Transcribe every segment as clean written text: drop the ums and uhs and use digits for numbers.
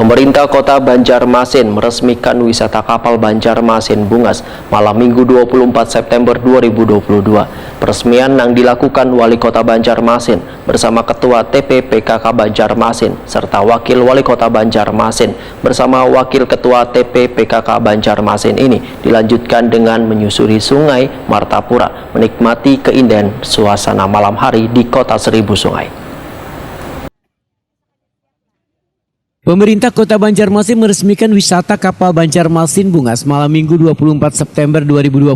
Pemerintah Kota Banjarmasin meresmikan wisata kapal Banjarmasin Bungas malam Minggu 24 September 2022. Peresmian yang dilakukan Wali Kota Banjarmasin bersama Ketua TPPKK Banjarmasin serta Wakil Wali Kota Banjarmasin bersama Wakil Ketua TPPKK Banjarmasin ini dilanjutkan dengan menyusuri Sungai Martapura, menikmati keindahan suasana malam hari di Kota Seribu Sungai. Pemerintah Kota Banjarmasin meresmikan wisata kapal Banjarmasin Bungas malam Minggu 24 September 2022.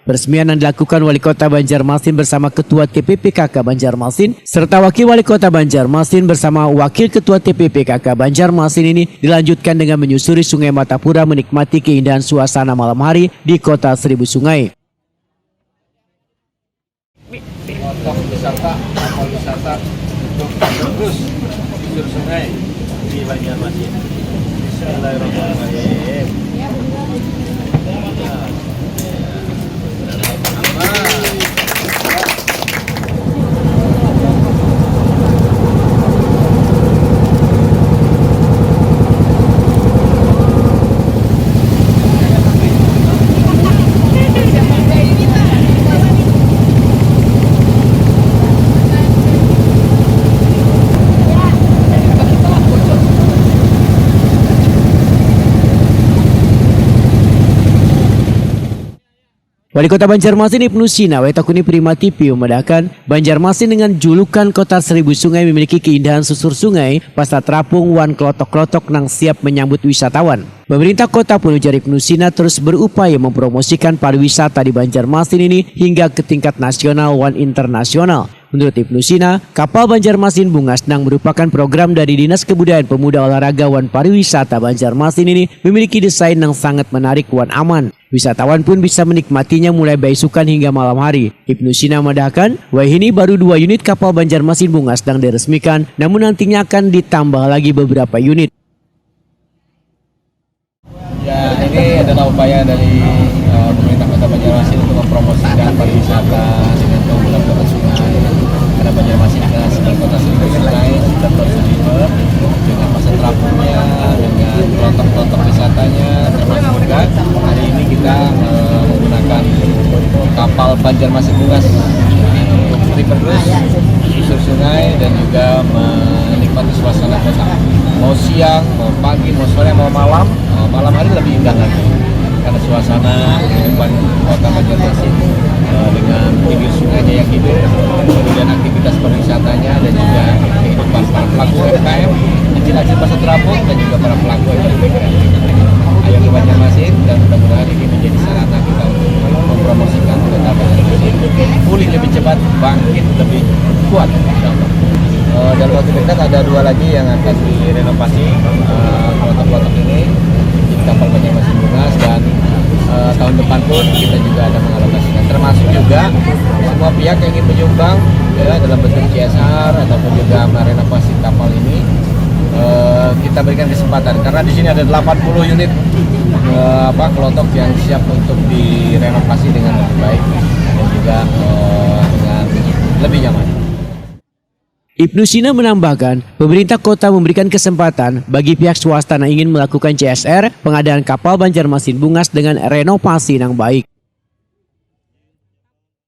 Peresmian yang dilakukan Wali Kota Banjarmasin bersama Ketua TPPKK Banjarmasin serta Wakil Wali Kota Banjarmasin bersama Wakil Ketua TPPKK Banjarmasin ini dilanjutkan dengan menyusuri Sungai Martapura, menikmati keindahan suasana malam hari di Kota Seribu Sungai. Kapal wisata untuk terus menyusur sungai di Banjarmasin. Bismillahirrahmanirrahim. Wali Kota Banjarmasin Ibnu Sina Wetakuni Prima TV membedakan Banjarmasin dengan julukan Kota Seribu Sungai memiliki keindahan susur sungai, pasar terapung, wan klotok-klotok nang siap menyambut wisatawan. Pemerintah kota pun ujar Ibnu Sina terus berupaya mempromosikan pariwisata di Banjarmasin ini hingga ke tingkat nasional wan internasional. Menurut Ibnu Sina, kapal Banjarmasin Bungas yang merupakan program dari Dinas Kebudayaan Pemuda Olahraga wan Pariwisata Banjarmasin ini memiliki desain yang sangat menarik wan aman. Wisatawan pun bisa menikmatinya mulai beisukan hingga malam hari. Ibnu Sina menambahkan, wah ini baru 2 unit kapal Banjarmasin Bungas yang diresmikan, namun nantinya akan ditambah lagi beberapa unit. Ya, ini adalah upaya dari pemerintah Kota Banjarmasin untuk mempromosikan pariwisata dengan keunggulan kota sungai. Karena Banjarmasin adalah sebuah kota seribu sungai, sudah tersedia dengan pasar terapungnya, dengan kelotok-kelotok wisatanya, termasuk juga hari ini kita menggunakan kapal Banjarmasin Bungas untuk terus susur sungai dan juga menikmati suasana kota. Mau siang, mau pagi, mau sore, mau malam, malam hari lebih indah lagi karena suasana kehidupan kota Banjarmasin dengan pinggir sungai Jaya Kidul, kemudian aktivitas pariwisatanya dan juga kehidupan para pelaku UMKM, kecil-kecil pasar terapung dan juga para pelaku ekonomi kreatif. Ayo ke Banjarmasin dan mudah-mudahan ini menjadi sarana kita untuk mempromosikan kota Banjarmasin pulih lebih cepat, bangkit lebih kuat. Dalam waktu dekat ada 2 lagi yang akan direnovasi klotok-klotok ini di kapal Banjarmasin Bungas, dan tahun depan pun kita juga ada mengalokasikan, termasuk juga semua pihak yang ingin menyumbang ya, dalam bentuk CSR ataupun juga merenovasi kapal ini, kita berikan kesempatan karena di sini ada 80 unit klotok yang siap untuk direnovasi dengan lebih baik dan juga dengan lebih nyaman. Ibnu Sina menambahkan, pemerintah kota memberikan kesempatan bagi pihak swasta yang ingin melakukan CSR pengadaan kapal Banjarmasin Bungas dengan renovasi yang baik.